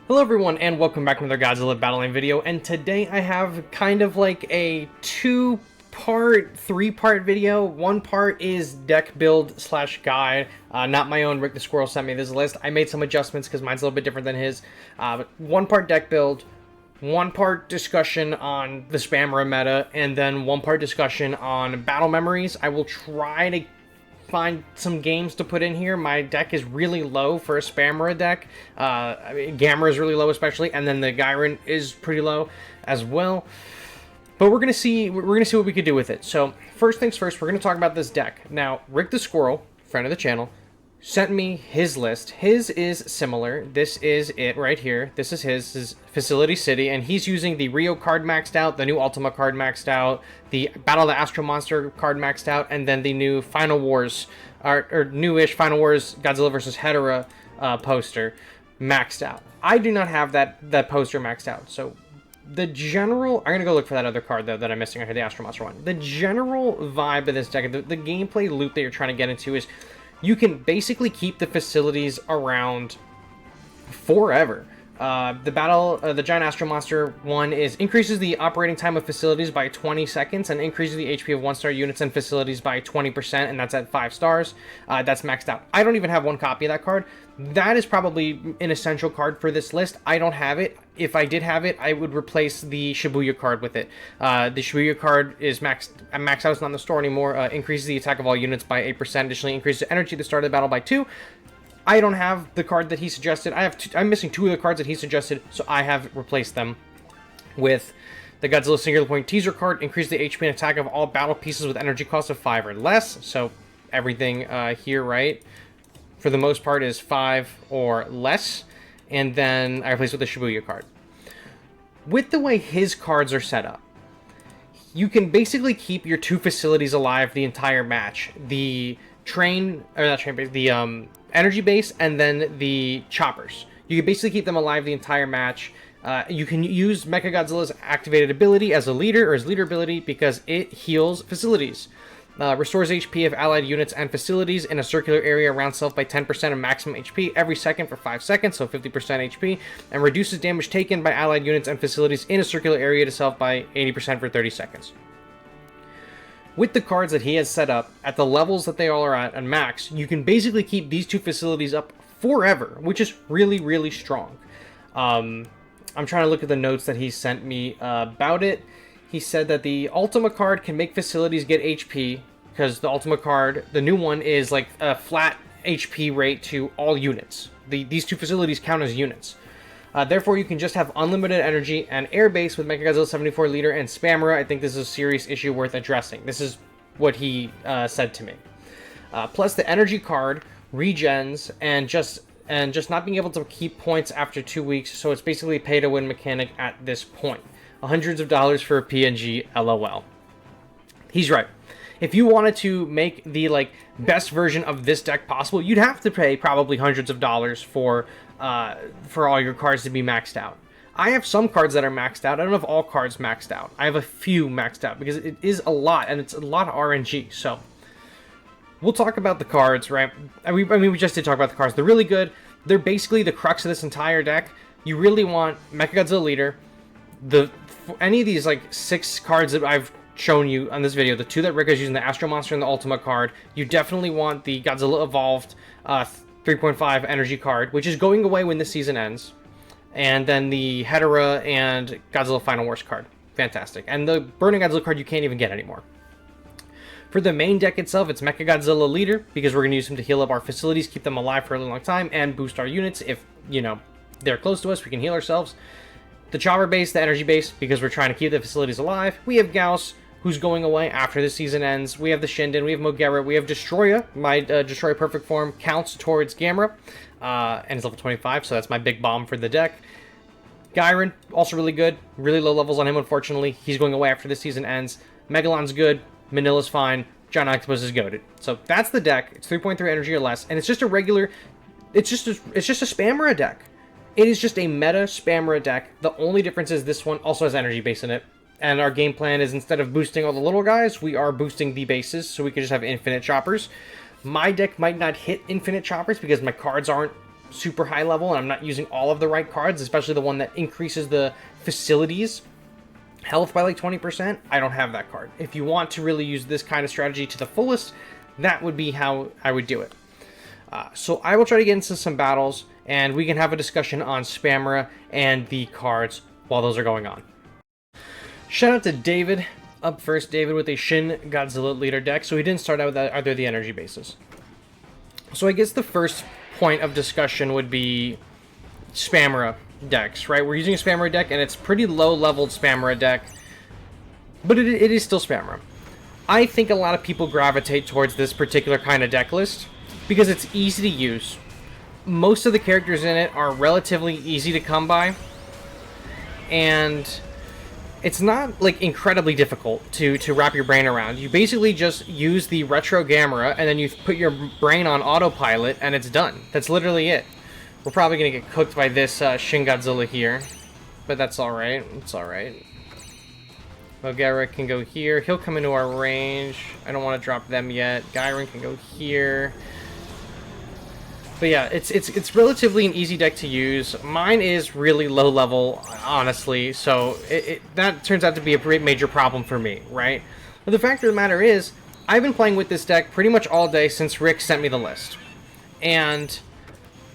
Hello everyone and welcome back to another Godzilla Battle Line video, and today I have kind of like a three-part video. One part is deck build slash guide, not my own. Rick the Squirrel sent me this list. I made some adjustments because mine's a little bit different than his. But one part deck build, one part discussion on the Spamera meta, and then one part discussion on battle memories. I will try to find some games to put in here. My deck is really low for a Spamera deck. Gamera is really low especially, and then the Gyron is pretty low as well. But we're gonna see what we could do with it. So first things first, we're gonna talk about this deck. Now, Rick the Squirrel, friend of the channel, sent me his list. His is similar. This is it right here. This is his Facility City, and he's using the Rio card maxed out, the new Ultima card maxed out, the Battle of the Astro Monster card maxed out, and then the new Final Wars, or newish Final Wars Godzilla vs. Hedorah poster maxed out. I do not have that poster maxed out, so the general... I'm going to go look for that other card, though, that I'm missing. I had the Astro Monster one. The general vibe of this deck, the gameplay loop that you're trying to get into is you can basically keep the facilities around forever. The Giant Astro Monster one increases the operating time of facilities by 20 seconds and increases the HP of 1-star units and facilities by 20%, and that's at 5 stars. That's maxed out. I don't even have one copy of that card. That is probably an essential card for this list. I don't have it. If I did have it, I would replace the Shibuya card with it. The Shibuya card is maxed out. It's not in the store anymore. Increases the attack of all units by 8%. Additionally, increases the energy at the start of the battle by 2. I don't have the card that he suggested. I'm missing 2 of the cards that he suggested, so I have replaced them with the Godzilla Singular Point Teaser card. Increase the HP and attack of all battle pieces with energy cost of 5 or less. So everything here, right, for the most part, is 5 or less. And then I replaced with the Shibuya card. With the way his cards are set up, you can basically keep your 2 facilities alive the entire match. The energy base, and then the choppers. You can basically keep them alive the entire match. You can use Mechagodzilla's activated ability as a leader, or his leader ability, because it heals facilities. Restores HP of allied units and facilities in a circular area around self by 10% of maximum HP every second for 5 seconds, so 50% HP, and reduces damage taken by allied units and facilities in a circular area to self by 80% for 30 seconds. With the cards that he has set up at the levels that they all are at max, you can basically keep these 2 facilities up forever, which is really, really strong. I'm trying to look at the notes that he sent me about it. He said that the Ultima card can make facilities get HP, because the Ultima card, the new one, is like a flat HP rate to all units. These 2 facilities count as units. Therefore, you can just have unlimited energy and air base with Mechagodzilla 74 Leader and Spamera. I think this is a serious issue worth addressing. This is what he said to me. Plus, the energy card regens and just not being able to keep points after 2 weeks, so it's basically a pay-to-win mechanic at this point. Hundreds of dollars for a PNG, LOL. He's right. If you wanted to make the best version of this deck possible, you'd have to pay probably hundreds of dollars for all your cards to be maxed out. I have some cards that are maxed out. I don't have all cards maxed out. I have a few maxed out because it is a lot, and it's a lot of RNG. So we'll talk about the cards, right? I mean, we just did talk about the cards. They're really good. They're basically the crux of this entire deck. You really want Mechagodzilla Leader. Any of these 6 cards that I've shown you on this video, the 2 that Rick is using, the Astro Monster and the Ultima card, you definitely want the Godzilla Evolved 3.5 energy card, which is going away when this season ends, and then the Hedorah and Godzilla Final Wars card. Fantastic. And the Burning Godzilla card you can't even get anymore. For the main deck itself, it's Mechagodzilla Leader, because we're going to use him to heal up our facilities, keep them alive for a really long time, and boost our units. If, they're close to us, we can heal ourselves. The Chopper base, the energy base, because we're trying to keep the facilities alive. We have Gauss, who's going away after the season ends. We have the Shinden, we have Mogera, we have Destroya. My Destroya Perfect Form counts towards Gamera, and it's level 25, so that's my big bomb for the deck. Gyron, also really good. Really low levels on him, unfortunately. He's going away after this season ends. Megalon's good. Manila's fine. Giant Octopus is goated. So that's the deck. It's 3.3 energy or less, and it's just a regular... It's just a Spamera deck. It is just a meta Spamera deck. The only difference is this one also has energy base in it. And our game plan is, instead of boosting all the little guys, we are boosting the bases, so we can just have infinite choppers. My deck might not hit infinite choppers because my cards aren't super high level and I'm not using all of the right cards, especially the one that increases the facilities health by like 20%, I don't have that card. If you want to really use this kind of strategy to the fullest, that would be how I would do it. So I will try to get into some battles, and we can have a discussion on Spamera and the cards while those are going on. Shout out to David. Up first, David with a Shin Godzilla leader deck. So he didn't start out with either of the energy bases. So I guess the first point of discussion would be Spamera decks, right? We're using a Spamera deck, and it's pretty low-leveled Spamera deck, but it is still Spamera. I think a lot of people gravitate towards this particular kind of deck list because it's easy to use. Most of the characters in it are relatively easy to come by, and it's not like incredibly difficult to wrap your brain around. You basically just use the retro Gamera, and then you put your brain on autopilot, and it's done. That's literally it. We're probably going to get cooked by this Shin Godzilla here, but that's alright. It's alright. Gamera can go here. He'll come into our range. I don't want to drop them yet. Gairen can go here. But yeah, it's relatively an easy deck to use. Mine is really low level, honestly, so that turns out to be a pretty major problem for me, right? But the fact of the matter is, I've been playing with this deck pretty much all day since Rick sent me the list. And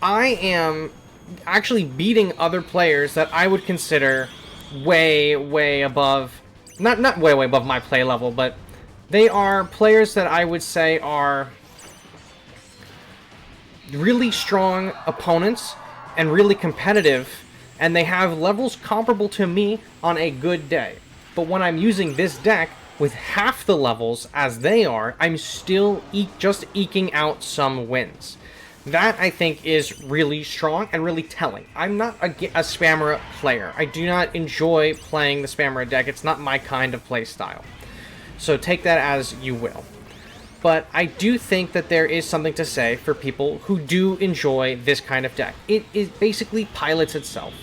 I am actually beating other players that I would consider way above, not way above my play level, but they are players that I would say are really strong opponents and really competitive, and they have levels comparable to me on a good day. But when I'm using this deck with half the levels as they are, I'm still just eking out some wins. That, I think, is really strong and really telling. I'm not a Spamera player. I do not enjoy playing the Spamera deck. It's not my kind of play style. So take that as you will. But I do think that there is something to say for people who do enjoy this kind of deck. It basically pilots itself.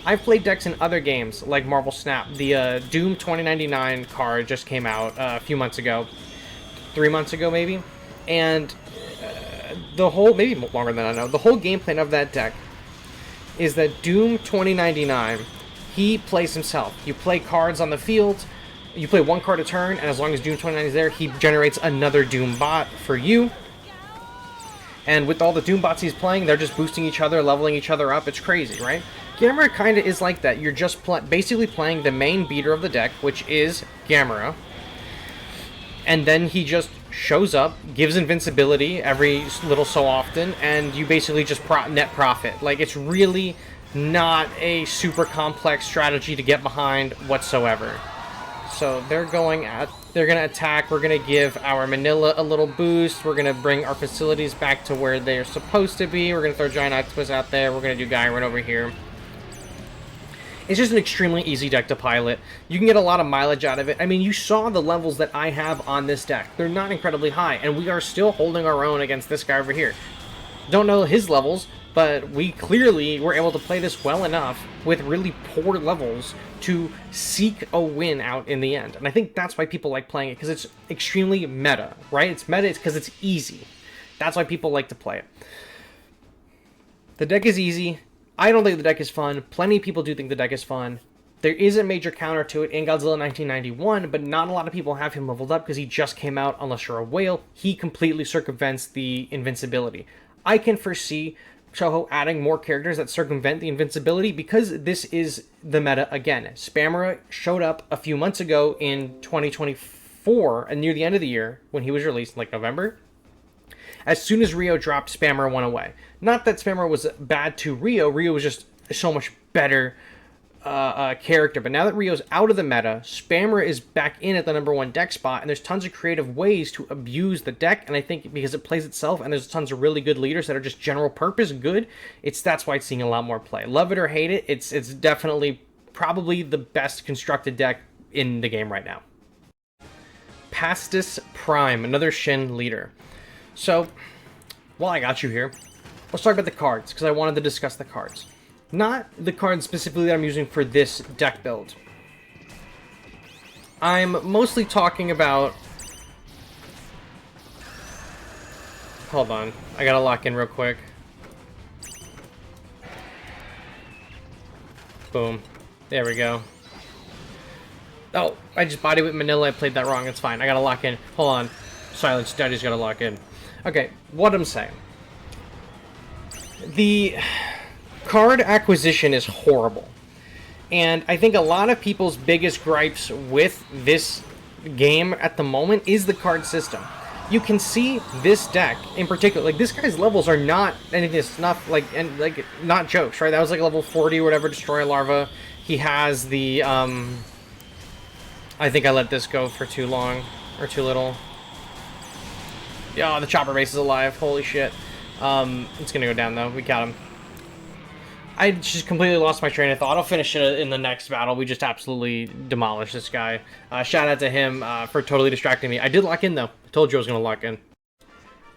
I've played decks in other games, like Marvel Snap. The Doom 2099 card just came out a few months ago. 3 months ago, maybe? And the whole, maybe longer than I know, the whole game plan of that deck is that Doom 2099, he plays himself. You play cards on the field, you play one card a turn, and as long as Doom 29 is there, he generates another Doom bot for you. And with all the Doom bots he's playing, they're just boosting each other, leveling each other up. It's crazy, right? Gamera kind of is like that. You're just basically playing the main beater of the deck, which is Gamera. And then he just shows up, gives invincibility every little so often, and you basically just net profit. Like, it's really not a super complex strategy to get behind whatsoever. So they're going to attack. We're going to give our Manila a little boost. We're going to bring our facilities back to where they're supposed to be. We're going to throw Giant Octopus out there. We're going to do Gairen over here. It's just an extremely easy deck to pilot. You can get a lot of mileage out of it. I mean, you saw the levels that I have on this deck. They're not incredibly high, and we are still holding our own against this guy over here. Don't know his levels, but we clearly were able to play this well enough with really poor levels to seek a win out in the end. And I think that's why people like playing it, because it's extremely meta, right? It's meta because it's easy. That's why people like to play it. The deck is easy. I don't think the deck is fun. Plenty of people do think the deck is fun. There is a major counter to it in Godzilla 1991, but not a lot of people have him leveled up because he just came out, unless you're a whale. He completely circumvents the invincibility. I can foresee Toho adding more characters that circumvent the invincibility because this is the meta again. Spamera showed up a few months ago in 2024, and near the end of the year, when he was released, like November. As soon as Rio dropped, Spamera went away. Not that Spamera was bad to Rio. Rio was just so much better character. But now that Rio's out of the meta, Spamera is back in at the #1 deck spot, and there's tons of creative ways to abuse the deck. And I think because it plays itself, and there's tons of really good leaders that are just general purpose good, that's why it's seeing a lot more play. Love it or hate it, it's definitely probably the best constructed deck in the game right now. Pastis Prime, another Shin leader. So, while I got you here, let's talk about the cards, because I wanted to discuss the cards. Not the cards specifically that I'm using for this deck build. I'm mostly talking about... Hold on, I gotta lock in real quick. Boom. There we go. Oh, I just body with Manila. I played that wrong. It's fine. I gotta lock in. Hold on. Silence. Daddy's gotta lock in. Okay, what I'm saying. The card acquisition is horrible. And I think a lot of people's biggest gripes with this game at the moment is the card system. You can see this deck in particular, like this guy's levels are not anything. It's not like not jokes, right? That was like level 40 or whatever. Destroy Larva. He has the I think I let this go for too long or too little. Yeah, the chopper base is alive. Holy shit. It's gonna go down though. We got him. I just completely lost my train of thought. I'll finish it in the next battle. We just absolutely demolished this guy. Shout out to him for totally distracting me. I did lock in, though. I told you I was going to lock in.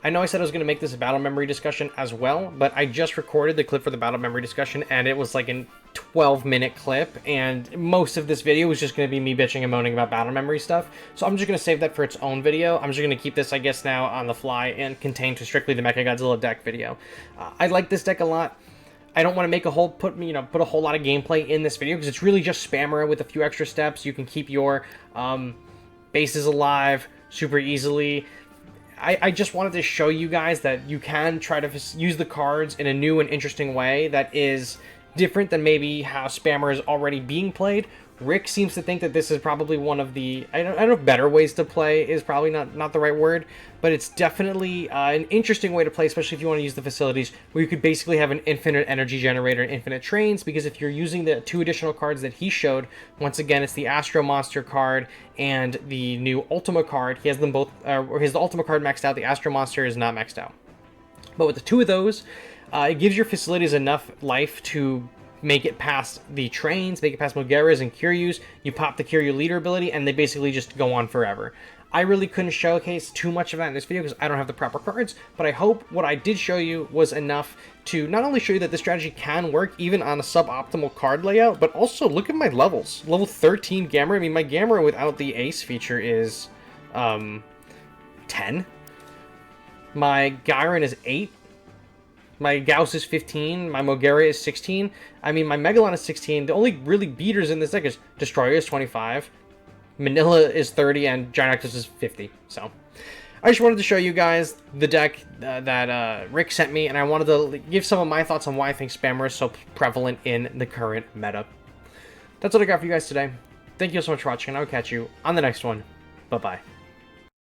I know I said I was going to make this a battle memory discussion as well, but I just recorded the clip for the battle memory discussion, and it was like a 12-minute clip, and most of this video was just going to be me bitching and moaning about battle memory stuff. So I'm just going to save that for its own video. I'm just going to keep this, I guess, now on the fly and contained to strictly the Mechagodzilla deck video. I like this deck a lot. I don't want to make a whole put a whole lot of gameplay in this video because it's really just spammer with a few extra steps. You can keep your bases alive super easily. I just wanted to show you guys that you can try to use the cards in a new and interesting way that is different than maybe how spammer is already being played. Rick seems to think that this is probably one of the, I don't know if better ways to play is probably not the right word, but it's definitely an interesting way to play, especially if you want to use the facilities, where you could basically have an infinite energy generator and infinite trains, because if you're using the 2 additional cards that he showed, once again, it's the Astro Monster card and the new Ultima card. He has them both, or his Ultima card maxed out, the Astro Monster is not maxed out. But with the 2 of those, it gives your facilities enough life to make it past the trains, make it past Mogeras and Kiryus. You pop the Kiryu leader ability, and they basically just go on forever. I really couldn't showcase too much of that in this video because I don't have the proper cards, but I hope what I did show you was enough to not only show you that this strategy can work even on a suboptimal card layout, but also look at my levels. Level 13 Gamera. I mean, my Gamera without the Ace feature is 10. My Gyron is 8. My Gauss is 15, my Mogera is 16, I mean, my Megalon is 16. The only really beaters in this deck is Destroyer is 25, Manila is 30, and Giganticus is 50. So, I just wanted to show you guys the deck that Rick sent me, and I wanted to give some of my thoughts on why I think spammer is so prevalent in the current meta. That's what I got for you guys today. Thank you so much for watching, and I'll catch you on the next one. Bye-bye.